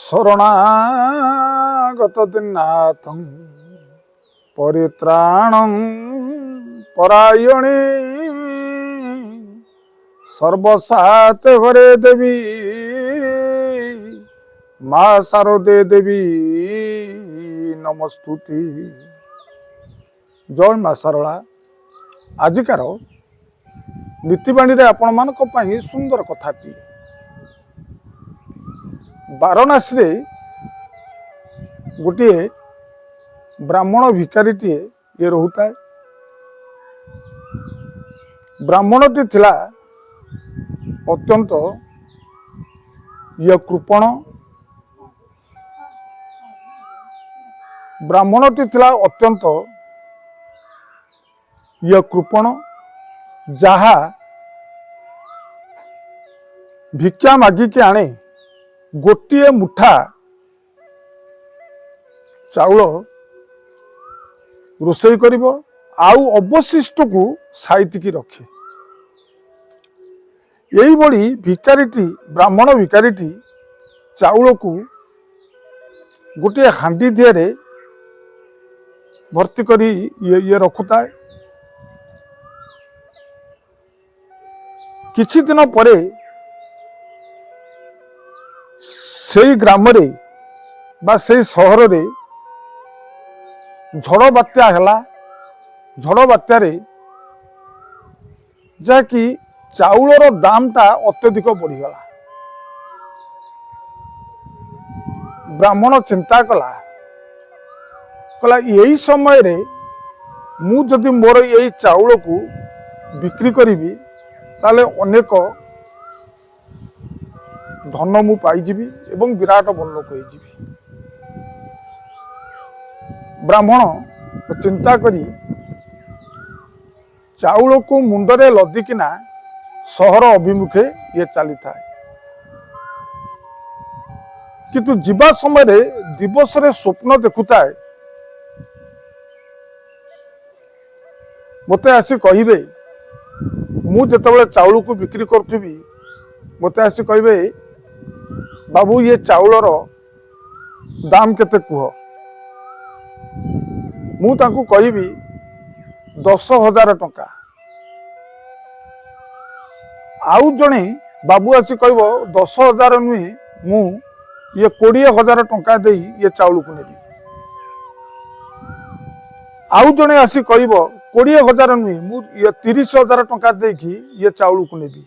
শরণাগত দীননাথং পরিত্রাণং পরায়ণে সর্বসাতে ঘরে দেবী মা শারদে দেবী নমস্তুতি। জয় মা শারଳା। ଆଜିକାର ନୀତିବାଣୀରେ ଆପଣମାନଙ୍କ ପାଇଁ ସୁନ୍ଦର କଥାଟି। ବାରାଣସୀରେ ଗୋଟିଏ ବ୍ରାହ୍ମଣ ଭିକାରୀଟିଏ ରହୁଥାଏ। ବ୍ରାହ୍ମଣଟି ଥିଲା ଅତ୍ୟନ୍ତ କୃପଣ। ବ୍ରାହ୍ମଣଟି ଥିଲା ଅତ୍ୟନ୍ତ କୃପଣ, ଯାହା ଭିକ୍ଷା ମାଗିକି ଆଣେ ଗୋଟିଏ ମୁଠା ଚାଉଳ ରୋଷେଇ କରିବ, ଆଉ ଅବଶିଷ୍ଟକୁ ସାଇତିକି ରଖେ। ଏଇଭଳି ଭିକାରୀଟି, ବ୍ରାହ୍ମଣ ଭିକାରୀଟି ଚାଉଳକୁ ଗୋଟିଏ ହାଣ୍ଡି ଦିହରେ ଭର୍ତ୍ତି କରି ରଖୁଥାଏ। କିଛି ଦିନ ପରେ ସେଇ ଗ୍ରାମରେ ବା ସେଇ ସହରରେ ଝଡ଼ ବାତ୍ୟା ହେଲା। ଝଡ଼ ବାତ୍ୟାରେ ଯାହାକି ଚାଉଳର ଦାମଟା ଅତ୍ୟଧିକ ବଢ଼ିଗଲା। ବ୍ରାହ୍ମଣ ଚିନ୍ତା କଲା ଏଇ ସମୟରେ ମୁଁ ଯଦି ମୋର ଏଇ ଚାଉଳକୁ ବିକ୍ରି କରିବି ତାହେଲେ ଅନେକ ଧନ ମୁଁ ପାଇଯିବି ଏବଂ ବିରାଟ ବଡ଼ ଲୋକ ହେଇଯିବି। ବ୍ରାହ୍ମଣ ଚିନ୍ତା କରି ଚାଉଳକୁ ମୁଣ୍ଡରେ ଲଦିକିନା ସହର ଅଭିମୁଖେ ଚାଲିଥାଏ। କିନ୍ତୁ ଯିବା ସମୟରେ ଦିବସରେ ସ୍ୱପ୍ନ ଦେଖୁଥାଏ, ମୋତେ ଆସି କହିବେ, ମୁଁ ଯେତେବେଳେ ଚାଉଳକୁ ବିକ୍ରି କରୁଥିବି ମୋତେ ଆସି କହିବେ, ବାବୁ ଇଏ ଚାଉଳର ଦାମ କେତେ କୁହ। ମୁଁ ତାଙ୍କୁ କହିବି 10,000 ଟଙ୍କା। ଆଉ ଜଣେ ବାବୁ ଆସି କହିବ 10,000 ନୁହେଁ, ମୁଁ 20,000 ଟଙ୍କା ଦେଇ ଏ ଚାଉଳକୁ ନେବି। ଆଉ ଜଣେ ଆସି କହିବ 20,000 ନୁହେଁ, ମୁଁ 30,000 ଟଙ୍କା ଦେଇକି ଏ ଚାଉଳକୁ ନେବି।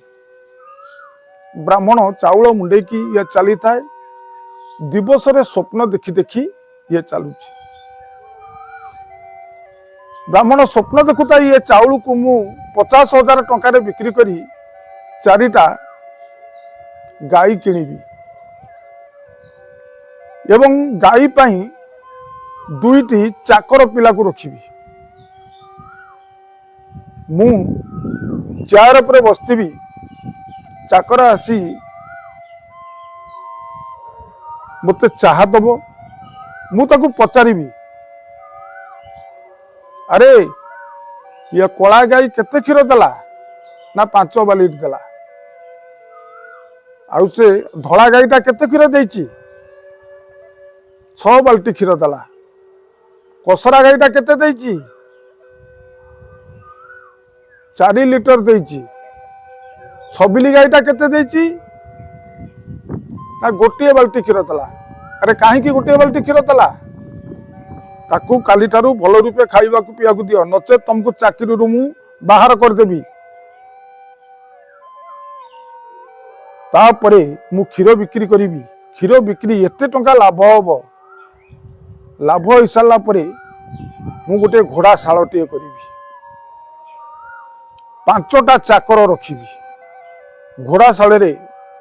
ବ୍ରାହ୍ମଣ ଚାଉଳ ମୁଣ୍ଡେଇକି ଚାଲିଥାଏ। ଦିବସରେ ସ୍ୱପ୍ନ ଦେଖି ଦେଖି ଚାଲୁଛି। ବ୍ରାହ୍ମଣ ସ୍ୱପ୍ନ ଦେଖୁଥାଏ ଏ ଚାଉଳକୁ ମୁଁ 50,000 ଟଙ୍କାରେ ବିକ୍ରି କରି 4ଟା ଗାଈ କିଣିବି ଏବଂ ଗାଈ ପାଇଁ 2ଟି ଚାକର ପିଲାକୁ ରଖିବି। ମୁଁ ଚେୟାର ଉପରେ ବସିଥିବି, ଚାକର ଆସି ମୋତେ ଚାହା ଦବ। ମୁଁ ତାକୁ ପଚାରିବି, ଆରେ ଇଏ କଳା ଗାଈ କେତେ କ୍ଷୀର ଦେଲା? ନା 5 ବାଲିଟ ଦେଲା। ଆଉ ସେ ଧଳା ଗାଈଟା କେତେ କ୍ଷୀର ଦେଇଛି? 6 ବାଲ୍ଟି କ୍ଷୀର ଦେଲା। କସରା ଗାଈଟା କେତେ ଦେଇଛି? 4 ଲିଟର ଦେଇଛି। ଛବିଲି ଗାଈଟା କେତେ ଦେଇଛି? ନା 1 ବାଲ୍ଟି କ୍ଷୀର ଦେଲା। ଆରେ କାହିଁକି 1 ବାଲ୍ଟି କ୍ଷୀର ଦେଲା? ତାକୁ କାଲିଠାରୁ ଭଲ ରୂପେ ଖାଇବାକୁ ପିଇବାକୁ ଦିଅ, ନଚେତ୍ ତମକୁ ଚାକିରିରୁ ମୁଁ ବାହାର କରିଦେବି। ତାପରେ ମୁଁ କ୍ଷୀର ବିକ୍ରି କରିବି। କ୍ଷୀର ବିକ୍ରି ଏତେ ଟଙ୍କା ଲାଭ ହବ। ଲାଭ ହେଇସାରିଲା ପରେ ମୁଁ ଗୋଟେ ଘୋଡ଼ା ଶାଳଟିଏ କରିବି, 5ଟା ଚାକର ରଖିବି। ଘୋଡ଼ା ଶାଳରେ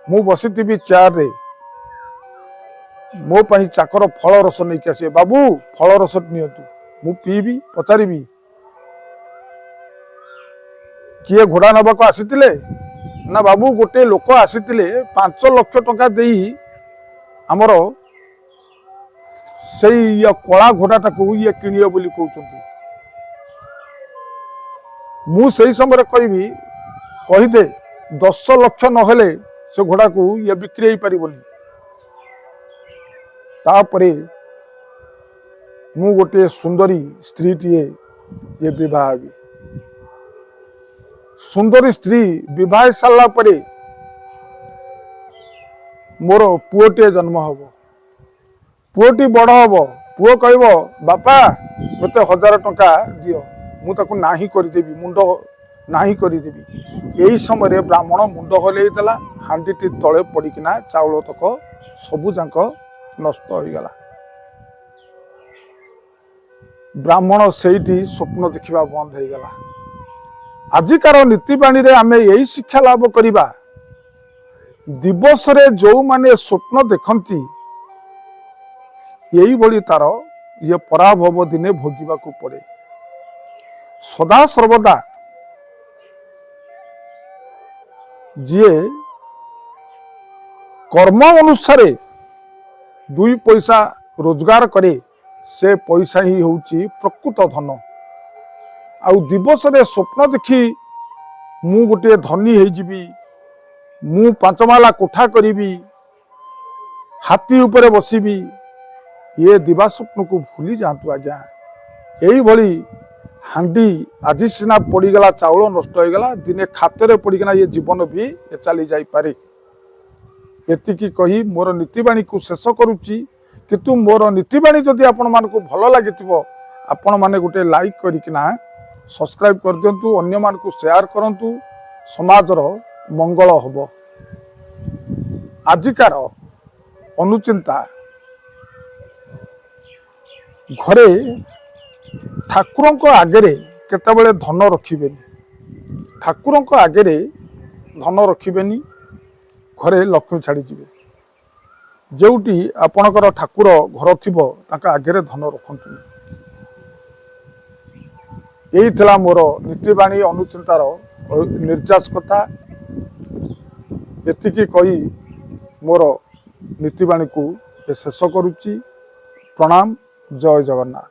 ମୁଁ ବସିଥିବି ଚେୟାରରେ। ମୋ ପାଇଁ ଚାକର ଫଳ ରସ ନେଇକି ଆସିବେ। ବାବୁ ଫଳ ରସ ନିଅନ୍ତୁ, ମୁଁ ପିଇବି। ପଚାରିବି, କିଏ ଘୋଡ଼ା ନେବାକୁ ଆସିଥିଲେ? ନା ବାବୁ ଗୋଟେ ଲୋକ ଆସିଥିଲେ 5 ଲକ୍ଷ ଟଙ୍କା ଦେଇ ଆମର ସେଇ କଳା ଘୋଡ଼ାଟାକୁ କିଣିବ ବୋଲି କହୁଛନ୍ତି। ମୁଁ ସେଇ ସମୟରେ କହିବି, କହିଦେ 10 ଲକ୍ଷ ନହେଲେ ସେ ଘୋଡ଼ାକୁ ବିକ୍ରି ହେଇପାରିବନି। तापरे मु गोटे सुंदरी स्त्रीटीए ये विवाह भी सुंदरी स्त्री विवाह सारा परे मोर पुओटे जन्म हम पुओटी बड़ हम पुओ कहब बापा मत 1000 टंका दियो मु ताकू नाही करदेवी मुंड नाही करदेवी। यही समय ब्राह्मण मुंड हलैला हांडीटी तले पड़िकिना चाउल तक सबू जाक नष्ट हो गला। ब्राह्मण सेठी स्वप्न देखा बंद हो गला। आजिकार नीतिबाणी रे आमे यही शिक्षा लाभ करिबा दिवस रे जो माने स्वप्न देखंती यही भली तार ये पराभव दिने भोगिबा को पड़े। सदा सर्वदा जी कर्म अनुसार 2 पैसा रोजगार करे से पैसा ही होची प्रकृत धन। आउ दिवस रे स्वप्न देखी मु गोटे धनी हो जीवी मु 5 माला कोठा करी हाथी उपरे बसबी ये दिवा स्वप्न को भूली जातु आज्ञा। यही भली हांडी आज सीना पड़ीगला चाउल नष्ट हो गला दिने खातर पड़ीना ये जीवन भी चली जाई पारे। एतिकी कही मोर नीतिबाणी को शेष करुच्ची किंतु मोर नीतिबाणी जदि आपण मानकु भल लागिथिबो आपण माने गोटे लाइक करिकिना सब्सक्राइब कर दियंतु अन्य मानकु शेयर करंतु समाजर मंगल हबो। आजिकार अनुचिंता घरे ठाकुरंको आगरे केतेबेले धन रखिबेनी ठाकुरंको आगरे धन रखिबेनी घरे लक्ष्मी छाड़ी जिवे। जोटी आपणकर ठाकुर घर थिबो ताका आगरे धन रखंतु। यही थिला मोर नीतिबाणी अनुचिंतार निर्जास कथा। एतिकी कही मोर नीतिबाणी को शेष करुच्ची। प्रणाम। जय जगन्नाथ।